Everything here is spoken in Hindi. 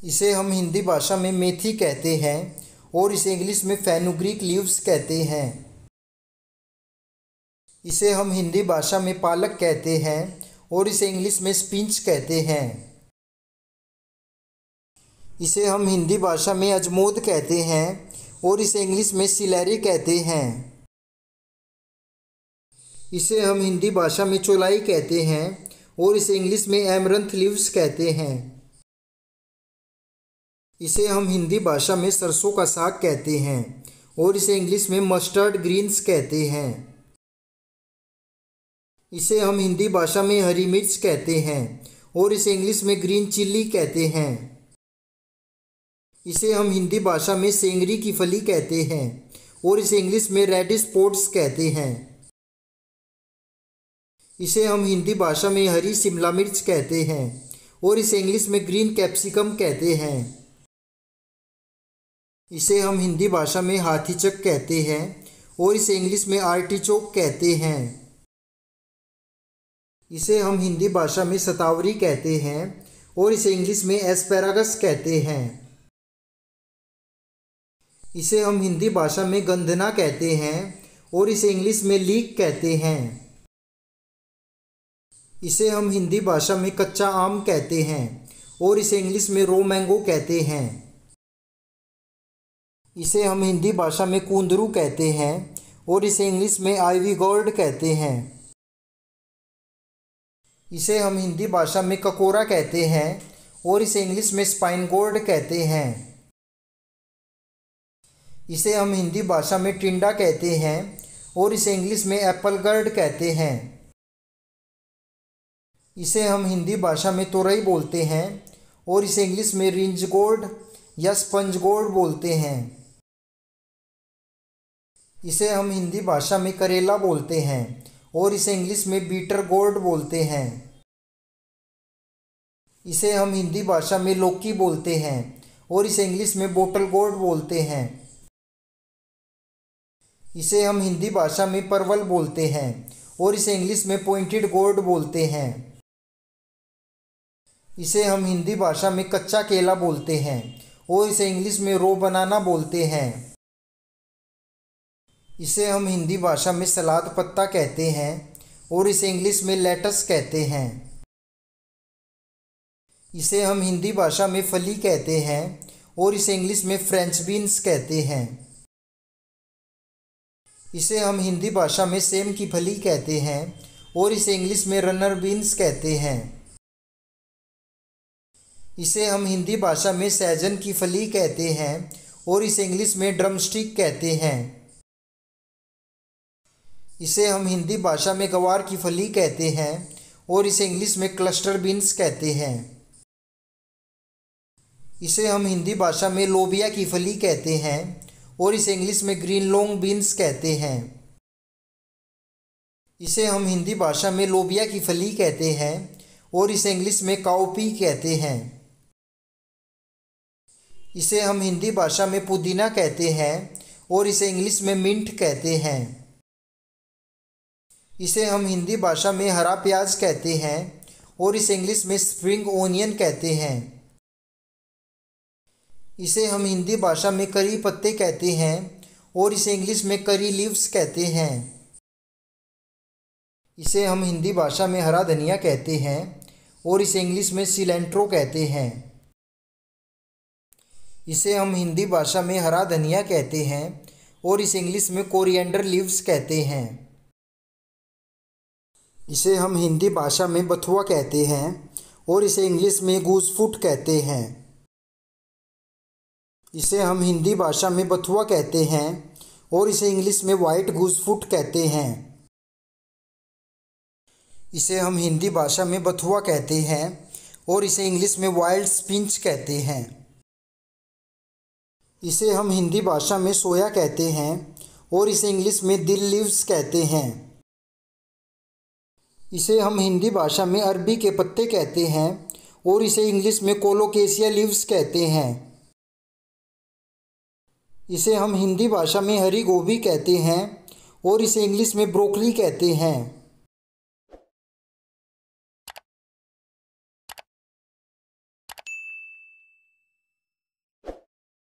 इसे हम हिंदी भाषा में मेथी कहते हैं और इसे इंग्लिश में फेनुग्रीक लीव्स कहते हैं। इसे हम हिंदी भाषा में पालक कहते हैं और इसे इंग्लिश में स्पिंच कहते हैं। इसे हम हिंदी भाषा में अजमोद कहते हैं और इसे इंग्लिश में सिलेरी कहते हैं। इसे हम हिंदी भाषा में चौलाई कहते हैं और इसे इंग्लिश में एमरंथ लीव्स कहते हैं। इसे हम हिंदी भाषा में सरसों का साग कहते हैं और इसे इंग्लिश में मस्टर्ड ग्रीन्स कहते हैं। इसे हम हिंदी भाषा में हरी मिर्च कहते हैं और इसे इंग्लिश में ग्रीन चिल्ली कहते हैं। इसे हम हिंदी भाषा में सेंगरी की फली कहते हैं और इसे इंग्लिश में रेडिश पोड्स कहते हैं। इसे हम हिंदी भाषा में हरी शिमला मिर्च कहते हैं और इसे इंग्लिश में ग्रीन कैप्सिकम कहते हैं। इसे हम हिंदी भाषा में हाथीचक कहते हैं और इसे इंग्लिश में आर्टिचोक कहते हैं। इसे हम हिंदी भाषा में शतावरी कहते हैं और इसे इंग्लिश में एस्पैरागस कहते हैं। इसे हम हिंदी भाषा में गंधना कहते हैं और इसे इंग्लिश में लीक कहते हैं। इसे हम हिंदी भाषा में कच्चा आम कहते हैं और इसे इंग्लिश में रो मैंगो कहते हैं। इसे हम हिंदी भाषा में कूंदरू कहते हैं और इसे इंग्लिश में आइवी गोर्ड कहते हैं। इसे हम हिंदी भाषा में ककोरा कहते हैं और इसे इंग्लिश में स्पाइन गोर्ड कहते हैं। इसे हम हिंदी भाषा में टिंडा कहते हैं और इसे इंग्लिश में एप्पल गर्ड कहते हैं। इसे हम हिंदी भाषा में तोरई बोलते हैं और इसे इंग्लिश में रिंज गोर्ड या स्पंज गोर्ड बोलते हैं। इसे हम हिंदी भाषा में करेला बोलते हैं और इसे इंग्लिश में बीटर गोर्ड बोलते हैं। इसे हम हिंदी भाषा में लौकी बोलते हैं और इसे इंग्लिश में बोटल गोर्ड बोलते हैं। इसे हम हिंदी भाषा में परवल बोलते हैं और इसे इंग्लिश में पॉइंटेड गोर्ड बोलते हैं। इसे हम हिंदी भाषा में कच्चा केला बोलते हैं और इसे इंग्लिश में रो बनाना बोलते हैं। इसे हम हिंदी भाषा में सलाद पत्ता कहते हैं और इसे इंग्लिश में लेटस कहते हैं। इसे हम हिंदी भाषा में फली कहते हैं और इसे इंग्लिश में फ्रेंच बीन्स कहते हैं। इसे हम हिंदी भाषा में सेम की फली कहते हैं और इसे इंग्लिश में रनर बीन्स कहते हैं। इसे हम हिंदी भाषा में सहजन की फली कहते हैं और इसे इंग्लिश में ड्रमस्टिक कहते हैं। इसे हम हिंदी भाषा में गवार की फली कहते हैं और इसे इंग्लिश में क्लस्टर बीन्स कहते हैं। इसे हम हिंदी भाषा में लोबिया की फली कहते हैं और इसे इंग्लिश में ग्रीन लॉन्ग बीन्स कहते हैं। इसे हम हिंदी भाषा में लोबिया की फली कहते हैं और इसे इंग्लिश में काउपी कहते हैं। इसे हम हिंदी भाषा में पुदीना कहते हैं और इसे इंग्लिश में मिंट कहते हैं। इसे हम हिंदी भाषा में हरा प्याज कहते हैं और इसे इंग्लिश में स्प्रिंग ओनियन कहते हैं। इसे हम हिंदी भाषा में करी पत्ते कहते हैं और इसे इंग्लिश में करी लीव्स कहते हैं। इसे हम हिंदी भाषा में हरा धनिया कहते हैं और इसे इंग्लिश में सिलेंट्रो कहते हैं। इसे हम हिंदी भाषा में हरा धनिया कहते हैं और इसे इंग्लिश में कोरिएंडर लीव्स कहते हैं। इसे हम हिंदी भाषा में बथुआ कहते हैं और इसे इंग्लिश में गूजफूट कहते हैं। इसे हम हिंदी भाषा में बथुआ कहते हैं और इसे इंग्लिश में वाइट गूजफूट कहते हैं। इसे हम हिंदी भाषा में बथुआ कहते हैं और इसे इंग्लिश में वाइल्ड स्पिंच कहते हैं। इसे हम हिंदी भाषा में सोया कहते हैं और इसे इंग्लिश में दिल लीव्स कहते हैं। इसे हम हिंदी भाषा में अरबी के पत्ते कहते हैं और इसे इंग्लिश में कोलोकेशिया लीव्स कहते हैं। इसे हम हिंदी भाषा में हरी गोभी कहते हैं और इसे इंग्लिश में ब्रोकली कहते हैं।